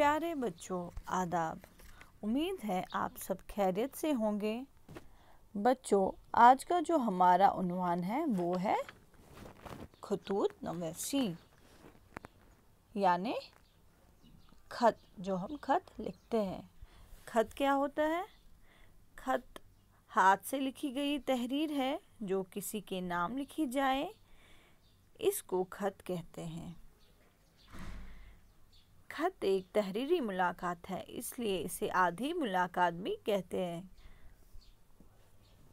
प्यारे बच्चों, आदाब। उम्मीद है आप सब खैरियत से होंगे। बच्चों, आज का जो हमारा उन्वान है वो है खतूत नवीसी, यानी खत। जो हम खत लिखते हैं, खत क्या होता है? खत हाथ से लिखी गई तहरीर है जो किसी के नाम लिखी जाए, इसको खत कहते हैं। खत एक तहरीरी मुलाकात है, इसलिए इसे आधी मुलाकात भी कहते हैं।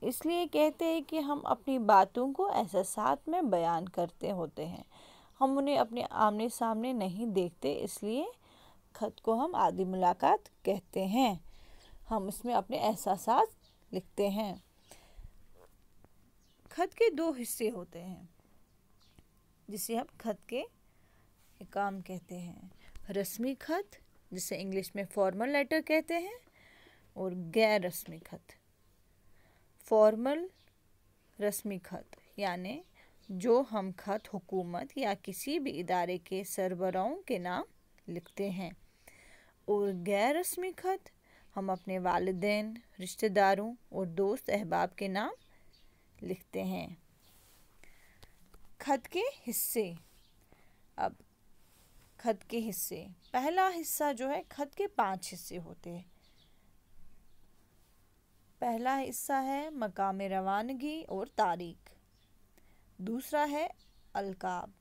इसलिए कहते हैं कि हम अपनी बातों को एहसासात में बयान करते होते हैं, हम उन्हें अपने आमने सामने नहीं देखते, इसलिए खत को हम आधी मुलाकात कहते हैं। हम इसमें अपने एहसासात लिखते हैं। खत के दो हिस्से होते हैं जिसे हम खत के काम कहते हैं। रस्मी खत, जिसे इंग्लिश में फॉर्मल लेटर कहते हैं, और गैर रस्मी खत। फॉर्मल रस्मी खत यानी जो हम खत हुकूमत या किसी भी इदारे के सरबराहों के नाम लिखते हैं, और गैर रस्मी खत हम अपने वालिदैन, रिश्तेदारों और दोस्त अहबाब के नाम लिखते हैं। खत के हिस्से। अब खत के हिस्से, पहला हिस्सा जो है, खत के 5 हिस्से होते हैं। पहला हिस्सा है मकाम रवानगी और तारीख। दूसरा है अलकाब।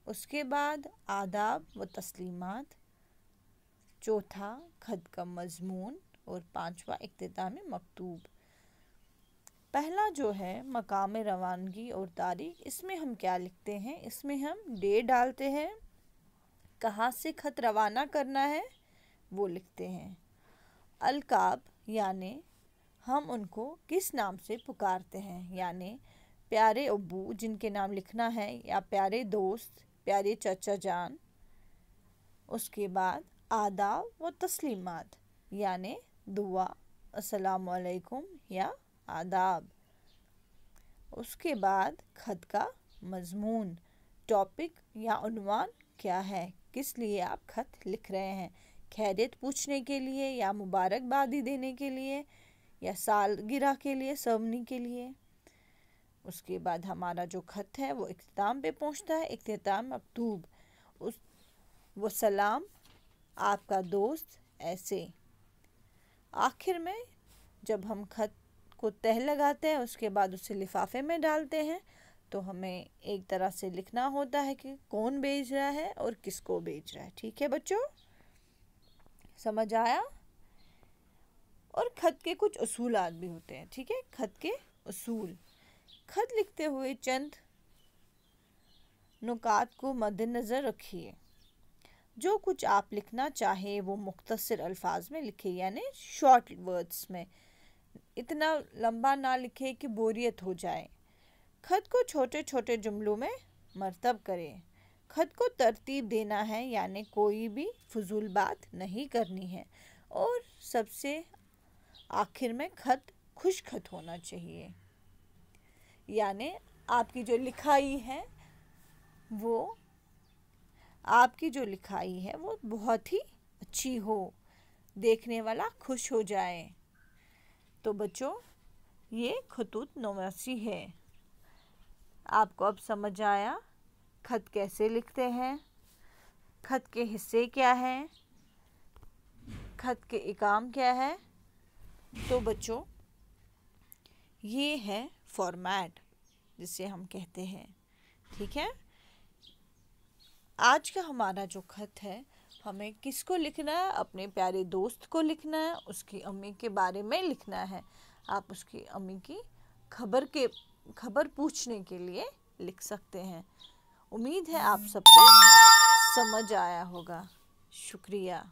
उसके बाद आदाब व तस्लीमात। चौथा खत का मजमून, और 5वां इख्तिताम मकतूब। पहला जो है मकाम रवानगी और तारीख, इसमें हम क्या लिखते हैं? इसमें हम डेट डालते हैं, कहाँ से खत रवाना करना है वो लिखते हैं। अलकाब यानी हम उनको किस नाम से पुकारते हैं, यानी प्यारे अब्बू जिनके नाम लिखना है, या प्यारे दोस्त, प्यारे चाचा जान। उसके बाद आदाब व तस्लीमात यानी दुआ, अस्सलामु अलैकुम या आदाब। उसके बाद खत का मजमून, टॉपिक या उन्वान क्या है, किस लिए आप खत लिख रहे हैं, खैरियत पूछने के लिए, या मुबारकबादी देने के लिए, या सालगिरह के लिए, सरमनी के लिए। उसके बाद हमारा जो खत है वो इख्तिताम पे पहुंचता है, इख्तिताम मकतूब। वो सलाम, आपका दोस्त, ऐसे। आखिर में जब हम खत को तह लगाते हैं, उसके बाद उसे लिफाफे में डालते हैं, तो हमें एक तरह से लिखना होता है कि कौन भेज रहा है और किसको भेज रहा है। ठीक है बच्चों, समझ आया? और खत के कुछ उसूलात भी होते हैं। ठीक है, खत के उसूल। खत लिखते हुए चंद नुकात को मद्देनज़र रखिए। जो कुछ आप लिखना चाहे वो मुख्तसर अल्फाज में लिखे, यानी शॉर्ट वर्ड्स में। इतना लंबा ना लिखे कि बोरियत हो जाए। खत को छोटे छोटे जुमलों में मरतब करें। खत को तरतीब देना है, यानी कोई भी फजूल बात नहीं करनी है। और सबसे आखिर में खत खुश खत होना चाहिए, यानी आपकी जो लिखाई है वो बहुत ही अच्छी हो, देखने वाला खुश हो जाए। तो बच्चों, ये खतूत नवीसी है। आपको अब समझ आया खत कैसे लिखते हैं, खत के हिस्से क्या हैं, खत के इकाम क्या है। तो बच्चों, ये है फॉर्मेट जिसे हम कहते हैं। ठीक है, आज का हमारा जो खत है, हमें किसको लिखना है? अपने प्यारे दोस्त को लिखना है, उसकी अम्मी के बारे में लिखना है। आप उसकी अम्मी की खबर पूछने के लिए लिख सकते हैं। उम्मीद है आप सबको समझ आया होगा। शुक्रिया।